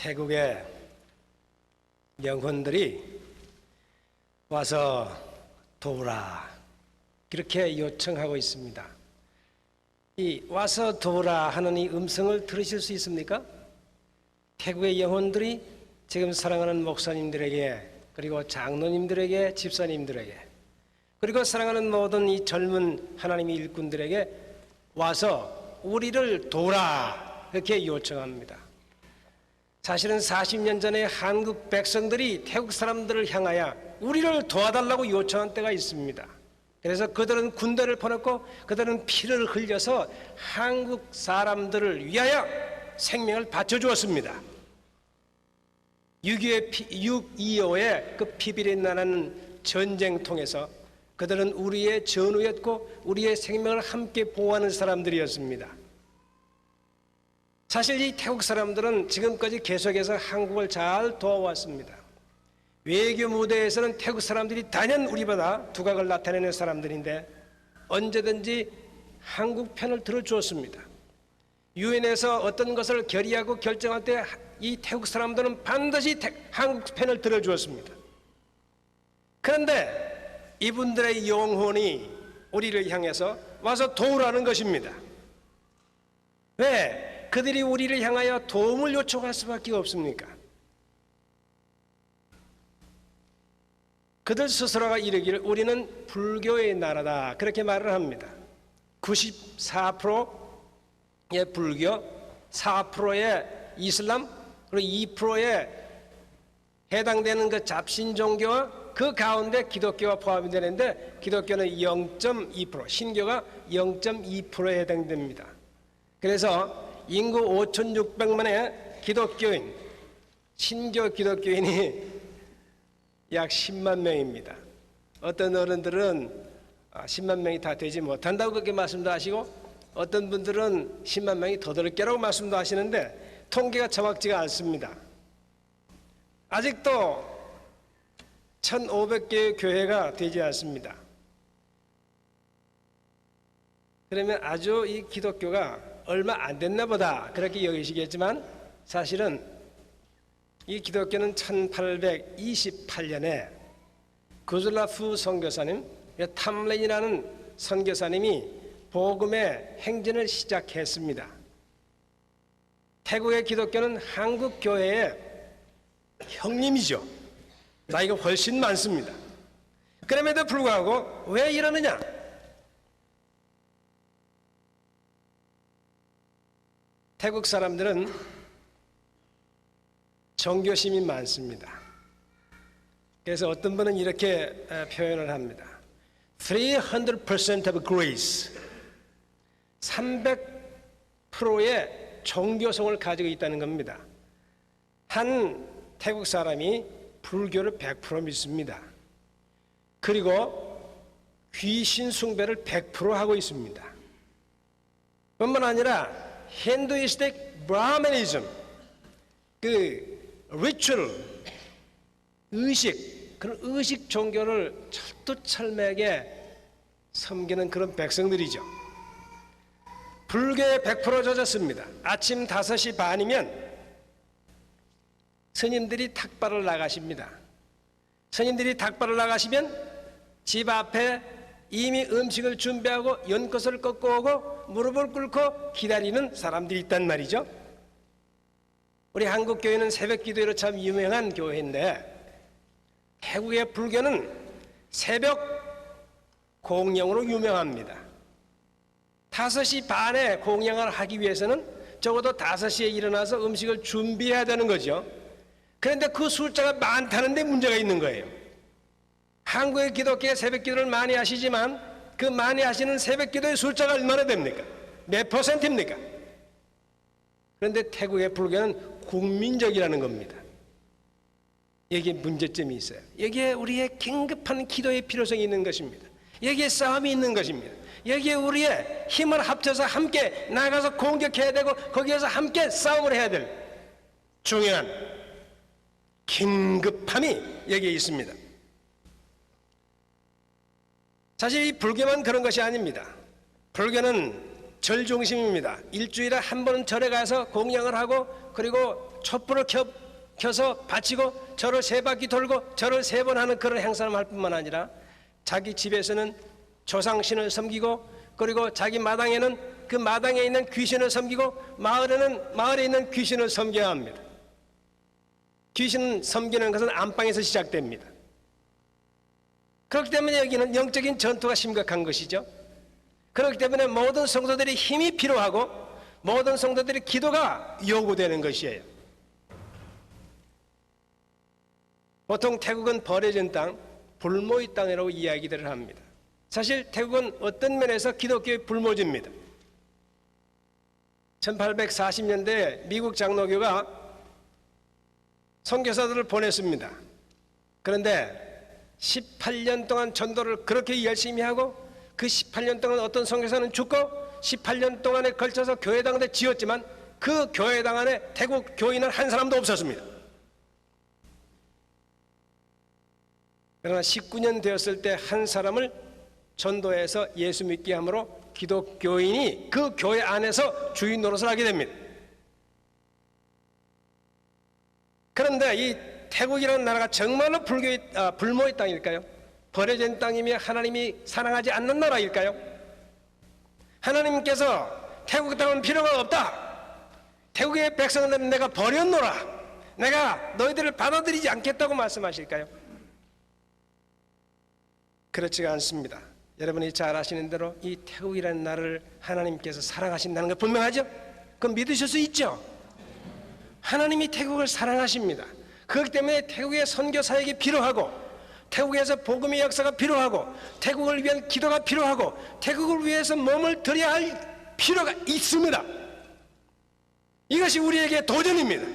태국의 영혼들이 와서 도우라 그렇게 요청하고 있습니다. 이 와서 도우라 하는 이 음성을 들으실 수 있습니까? 태국의 영혼들이 지금 사랑하는 목사님들에게, 그리고 장로님들에게, 집사님들에게, 그리고 사랑하는 모든 이 젊은 하나님의 일꾼들에게 와서 우리를 도우라 이렇게 요청합니다. 사실은 40년 전에 한국 백성들이 태국 사람들을 향하여 우리를 도와달라고 요청한 때가 있습니다. 그래서 그들은 군대를 보냈고 그들은 피를 흘려서 한국 사람들을 위하여 생명을 바쳐주었습니다. 6.25의 그 피비린내 나는 전쟁 통해서 그들은 우리의 전우였고 우리의 생명을 함께 보호하는 사람들이었습니다. 사실 이 태국 사람들은 지금까지 계속해서 한국을 잘 도와왔습니다. 외교 무대에서는 태국 사람들이 단연 우리보다 두각을 나타내는 사람들인데 언제든지 한국 편을 들어주었습니다. 유엔에서 어떤 것을 결의하고 결정할 때 이 태국 사람들은 반드시 한국 편을 들어주었습니다. 그런데 이분들의 영혼이 우리를 향해서 와서 도우라는 것입니다. 왜? 그들이 우리를 향하여 도움을 요청할 수밖에 없습니까? 그들 스스로가 이르기를 우리는 불교의 나라다 그렇게 말을 합니다. 94%의 불교, 4%의 이슬람, 그리고 2%에 해당되는 그 잡신 종교와 그 가운데 기독교가 포함이 되는데 기독교는 0.2%, 신교가 0.2%에 해당됩니다. 그래서 인구 5,600만의 기독교인, 신교 기독교인이 약 10만 명입니다. 어떤 어른들은 10만 명이 다 되지 못한다고 그렇게 말씀도 하시고 어떤 분들은 10만 명이 더 될 거라고 말씀도 하시는데 통계가 정확지가 않습니다. 아직도 1,500개의 교회가 되지 않습니다. 그러면 아주 이 기독교가 얼마 안 됐나 보다 그렇게 여기시겠지만 사실은 이 기독교는 1828년에 구슬라프 선교사님, 탐렌이라는 선교사님이 복음의 행진을 시작했습니다. 태국의 기독교는 한국 교회의 형님이죠. 나이가 훨씬 많습니다. 그럼에도 불구하고 왜 이러느냐? 태국 사람들은 종교심이 많습니다. 그래서 어떤 분은 이렇게 표현을 합니다. 300% of grace, 300%의 종교성을 가지고 있다는 겁니다. 한 태국 사람이 불교를 100% 믿습니다. 그리고 귀신 숭배를 100% 하고 있습니다. 뿐만 아니라 힌두이스틱 브라ಹ마니즘, 그 리추얼, 의식, 그런 의식 종교를 철두철미하게 섬기는 그런 백성들이죠. 불교에 100% 젖었습니다. 아침 5시 반이면 스님들이 탁발을 나가십니다. 스님들이 탁발을 나가시면 집 앞에 이미 음식을 준비하고 연꽃을 꺾고 오고 무릎을 꿇고 기다리는 사람들이 있단 말이죠. 우리 한국 교회는 새벽 기도회로 참 유명한 교회인데 태국의 불교는 새벽 공양으로 유명합니다. 5시 반에 공양을 하기 위해서는 적어도 5시에 일어나서 음식을 준비해야 되는 거죠. 그런데 그 숫자가 많다는 데 문제가 있는 거예요. 한국의 기독교의 새벽 기도를 많이 하시지만 그 많이 하시는 새벽 기도의 숫자가 얼마나 됩니까? 몇 %입니까? 그런데 태국의 불교는 국민적이라는 겁니다. 여기에 문제점이 있어요. 여기에 우리의 긴급한 기도의 필요성이 있는 것입니다. 여기에 싸움이 있는 것입니다. 여기에 우리의 힘을 합쳐서 함께 나가서 공격해야 되고 거기에서 함께 싸움을 해야 될 중요한 긴급함이 여기에 있습니다. 사실 이 불교만 그런 것이 아닙니다. 불교는 절 중심입니다. 일주일에 한 번은 절에 가서 공양을 하고 그리고 촛불을 켜서 바치고 절을 3바퀴 돌고 절을 3번 하는 그런 행사를 할 뿐만 아니라 자기 집에서는 조상신을 섬기고 그리고 자기 마당에는 그 마당에 있는 귀신을 섬기고 마을에는 마을에 있는 귀신을 섬겨야 합니다. 귀신 섬기는 것은 안방에서 시작됩니다. 그렇기 때문에 여기는 영적인 전투가 심각한 것이죠. 그렇기 때문에 모든 성도들이 힘이 필요하고 모든 성도들의 기도가 요구되는 것이에요. 보통 태국은 버려진 땅, 불모의 땅이라고 이야기들을 합니다. 사실 태국은 어떤 면에서 기독교의 불모지입니다. 1840년대에 미국 장로교가 선교사들을 보냈습니다. 그런데 18년 동안 전도를 그렇게 열심히 하고 그 18년 동안 어떤 선교사는 죽고 18년 동안에 걸쳐서 교회당을 지었지만 그 교회당 안에 태국 교인은 한 사람도 없었습니다. 그러나 19년 되었을 때 한 사람을 전도해서 예수 믿게 함으로 기독교인이 그 교회 안에서 주인 노릇을 하게 됩니다. 그런데 이 태국이라는 나라가 정말로 불모의 땅일까요? 버려진 땅이며 하나님이 사랑하지 않는 나라일까요? 하나님께서 태국 땅은 필요가 없다. 태국의 백성들은 내가 버렸노라. 내가 너희들을 받아들이지 않겠다고 말씀하실까요? 그렇지가 않습니다. 여러분이 잘 아시는 대로 이 태국이라는 나라를 하나님께서 사랑하신다는 거 분명하죠? 그건 믿으실 수 있죠? 하나님이 태국을 사랑하십니다. 그렇기 때문에 태국의 선교 사역이 필요하고 태국에서 복음의 역사가 필요하고 태국을 위한 기도가 필요하고 태국을 위해서 몸을 들여야 할 필요가 있습니다. 이것이 우리에게 도전입니다.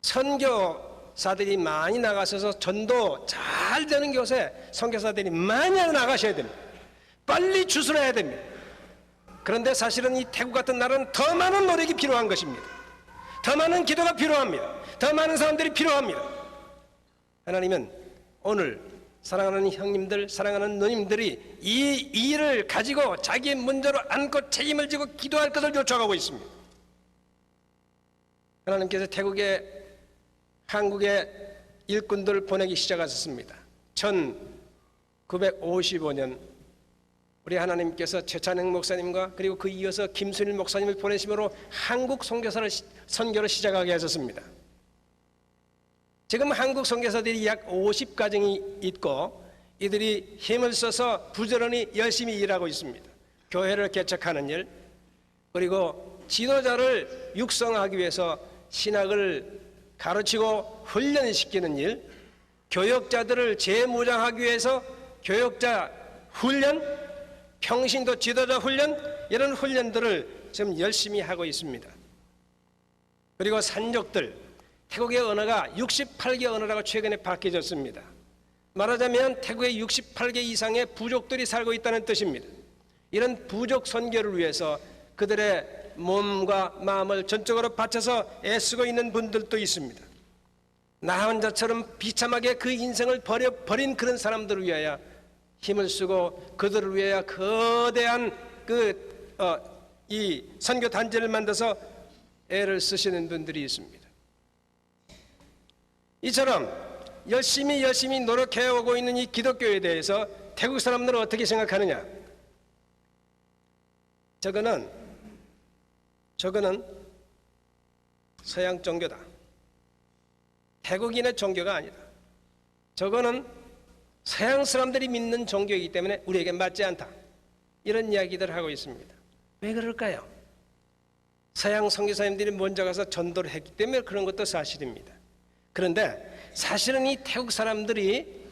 선교사들이 많이 나가셔서 전도 잘 되는 곳에 선교사들이 많이 나가셔야 됩니다. 빨리 주술해야 됩니다. 그런데 사실은 이 태국 같은 나라는 더 많은 노력이 필요한 것입니다. 더 많은 기도가 필요합니다. 더 많은 사람들이 필요합니다. 하나님은 오늘 사랑하는 형님들, 사랑하는 누님들이 이 일을 가지고 자기의 문제로 안고 책임을 지고 기도할 것을 요청하고 있습니다. 하나님께서 태국에 한국에 일꾼들을 보내기 시작하셨습니다. 1955년 우리 하나님께서 최찬행 목사님과 그리고 그 이어서 김순일 목사님을 보내심으로 한국 선교를 시작하게 하셨습니다. 지금 한국 선교사들이 약 50가정이 있고 이들이 힘을 써서 부지런히 열심히 일하고 있습니다. 교회를 개척하는 일, 그리고 지도자를 육성하기 위해서 신학을 가르치고 훈련시키는 일, 교역자들을 재무장하기 위해서 교역자 훈련, 평신도 지도자 훈련, 이런 훈련들을 지금 열심히 하고 있습니다. 그리고 산족들, 태국의 언어가 68개 언어라고 최근에 바뀌어졌습니다. 말하자면 태국에 68개 이상의 부족들이 살고 있다는 뜻입니다. 이런 부족 선교를 위해서 그들의 몸과 마음을 전적으로 바쳐서 애쓰고 있는 분들도 있습니다. 나 혼자처럼 비참하게 그 인생을 버린 그런 사람들을 위하여 힘을 쓰고 그들을 위하여 거대한 이 선교 단체를 만들어서 애를 쓰시는 분들이 있습니다. 이처럼 열심히 노력해오고 있는 이 기독교에 대해서 태국 사람들은 어떻게 생각하느냐? 저거는 서양 종교다. 태국인의 종교가 아니다. 저거는 서양 사람들이 믿는 종교이기 때문에 우리에게 맞지 않다. 이런 이야기들을 하고 있습니다. 왜 그럴까요? 서양 선교사님들이 먼저 가서 전도를 했기 때문에 그런 것도 사실입니다. 그런데 사실은 이 태국 사람들이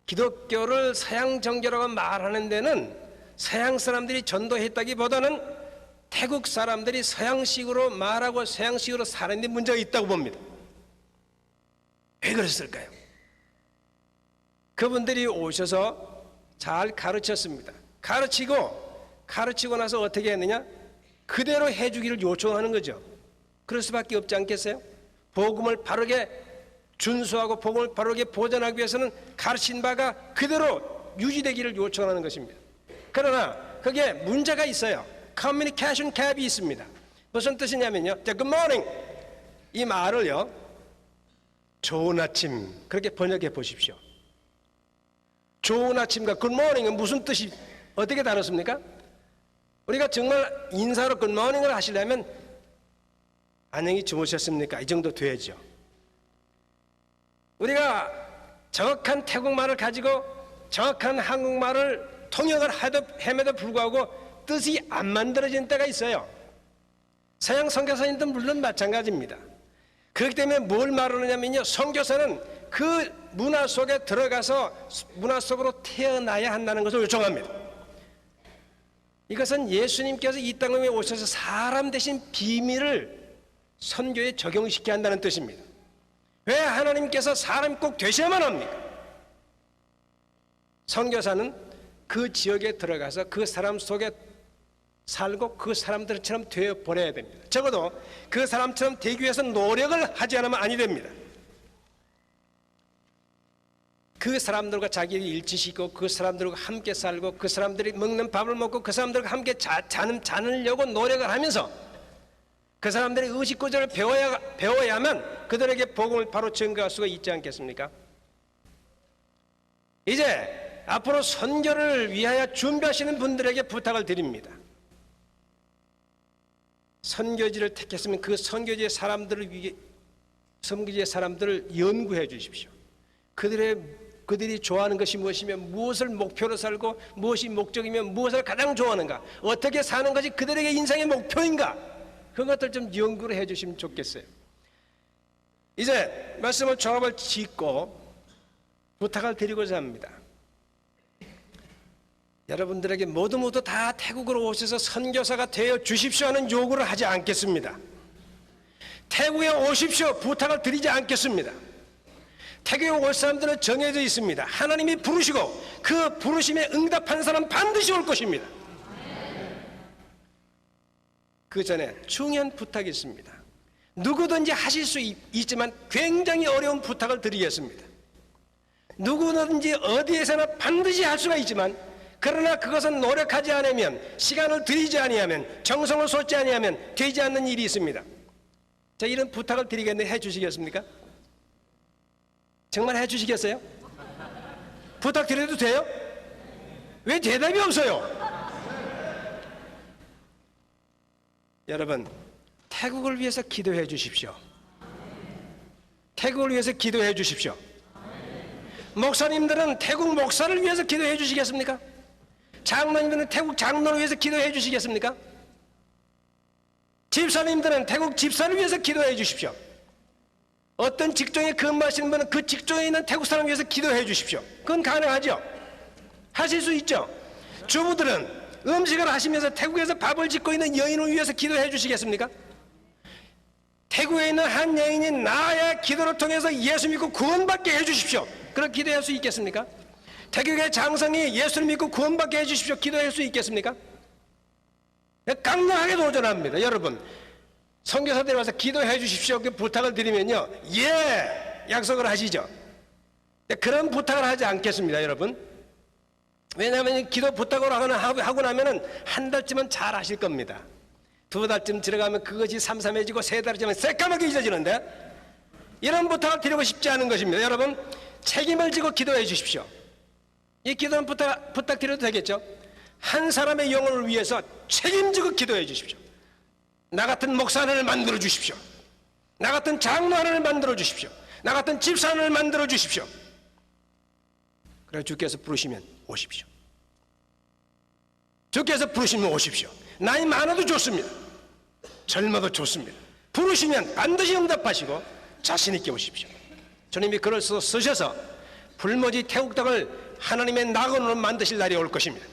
기독교를 서양 종교라고 말하는 데는 서양 사람들이 전도했다기보다는 태국 사람들이 서양식으로 말하고 서양식으로 사는 데 문제가 있다고 봅니다. 왜 그랬을까요? 그분들이 오셔서 잘 가르쳤습니다. 가르치고 나서 어떻게 했느냐? 그대로 해주기를 요청하는 거죠. 그럴 수밖에 없지 않겠어요? 복음을 바르게 준수하고 복음을 바르게 보존하기 위해서는 가르친 바가 그대로 유지되기를 요청하는 것입니다. 그러나 그게 문제가 있어요. 커뮤니케이션 갭이 있습니다. 무슨 뜻이냐면요, good morning 이 말을요, 좋은 아침 그렇게 번역해 보십시오. 좋은 아침과 good morning은 무슨 뜻이 어떻게 다릅니까? 우리가 정말 인사로 good morning을 하시려면 안녕히 주무셨습니까? 이 정도 돼야죠. 우리가 정확한 태국말을 가지고 정확한 한국말을 통역을 함에도 불구하고 뜻이 안 만들어진 때가 있어요. 서양 선교사님도 물론 마찬가지입니다. 그렇기 때문에 뭘 말하느냐면요, 선교사는 그 문화 속에 들어가서 문화 속으로 태어나야 한다는 것을 요청합니다. 이것은 예수님께서 이 땅에 오셔서 사람 대신 비밀을 선교에 적용시켜야 한다는 뜻입니다. 왜 하나님께서 사람이 꼭 되셔야만 합니까? 선교사는 그 지역에 들어가서 그 사람 속에 살고 그 사람들처럼 되어버려야 됩니다. 적어도 그 사람처럼 되기 위해서 노력을 하지 않으면 아니 됩니다. 그 사람들과 자기를 일치시키고 그 사람들과 함께 살고 그 사람들이 먹는 밥을 먹고 그 사람들과 함께 자느려고 노력을 하면서 그 사람들의 의식구조를 배워야만 그들에게 복음을 바로 전가할 수가 있지 않겠습니까? 이제 앞으로 선교를 위하여 준비하시는 분들에게 부탁을 드립니다. 선교지를 택했으면 그 선교지의 사람들을 연구해 주십시오. 그들이 좋아하는 것이 무엇이며 무엇을 목표로 살고 무엇이 목적이며 무엇을 가장 좋아하는가, 어떻게 사는 것이 그들에게 인생의 목표인가, 그것들 좀 연구를 해 주시면 좋겠어요. 이제 말씀을 종합을 짓고 부탁을 드리고자 합니다. 여러분들에게 모두 다 태국으로 오셔서 선교사가 되어 주십시오 하는 요구를 하지 않겠습니다. 태국에 오십시오 부탁을 드리지 않겠습니다. 태국에 올 사람들은 정해져 있습니다. 하나님이 부르시고 그 부르심에 응답한 사람 반드시 올 것입니다. 그 전에 중요한 부탁이 있습니다. 누구든지 하실 수 있지만 굉장히 어려운 부탁을 드리겠습니다. 누구든지 어디에서나 반드시 할 수가 있지만 그러나 그것은 노력하지 않으면, 시간을 들이지 아니하면, 정성을 쏟지 아니하면 되지 않는 일이 있습니다. 자, 이런 부탁을 드리겠는데 해 주시겠습니까? 정말 해 주시겠어요? 부탁 드려도 돼요? 왜 대답이 없어요? 여러분, 태국을 위해서 기도해 주십시오. 태국을 위해서 기도해 주십시오. 목사님들은 태국 목사를 위해서 기도해 주시겠습니까? 장로님들은 태국 장로를 위해서 기도해 주시겠습니까? 집사님들은 태국 집사를 위해서 기도해 주십시오. 어떤 직종에 근무하시는 분은 그 직종에 있는 태국 사람을 위해서 기도해 주십시오. 그건 가능하죠? 하실 수 있죠? 주부들은 음식을 하시면서 태국에서 밥을 짓고 있는 여인을 위해서 기도해 주시겠습니까? 태국에 있는 한 여인이 나의 기도를 통해서 예수 믿고 구원받게 해 주십시오. 그런 기도할 수 있겠습니까? 태국의 장성이 예수를 믿고 구원받게 해 주십시오. 기도할 수 있겠습니까? 강력하게 도전합니다. 여러분, 선교사들이 와서 기도해 주십시오. 그 부탁을 드리면요, 예! 약속을 하시죠. 그런 부탁을 하지 않겠습니다, 여러분. 왜냐하면 기도 부탁을 하고 나면은 한 달쯤은 잘 하실 겁니다. 두 달쯤 들어가면 그것이 삼삼해지고 세 달쯤은 새까맣게 잊어지는데, 이런 부탁을 드리고 싶지 않은 것입니다. 여러분, 책임을 지고 기도해 주십시오. 이 기도는 부탁드려도 되겠죠? 한 사람의 영혼을 위해서 책임지고 기도해 주십시오. 나 같은 목사 하나를 만들어 주십시오. 나 같은 장로 하나를 만들어 주십시오. 나 같은 집사 하나를 만들어 주십시오. 그래 주께서 부르시면 오십시오. 주께서 부르시면 오십시오. 나이 많아도 좋습니다. 젊어도 좋습니다. 부르시면 반드시 응답하시고 자신 있게 오십시오. 주님이 글을 쓰셔서 불모지 태국 땅을 하나님의 낙원으로 만드실 날이 올 것입니다.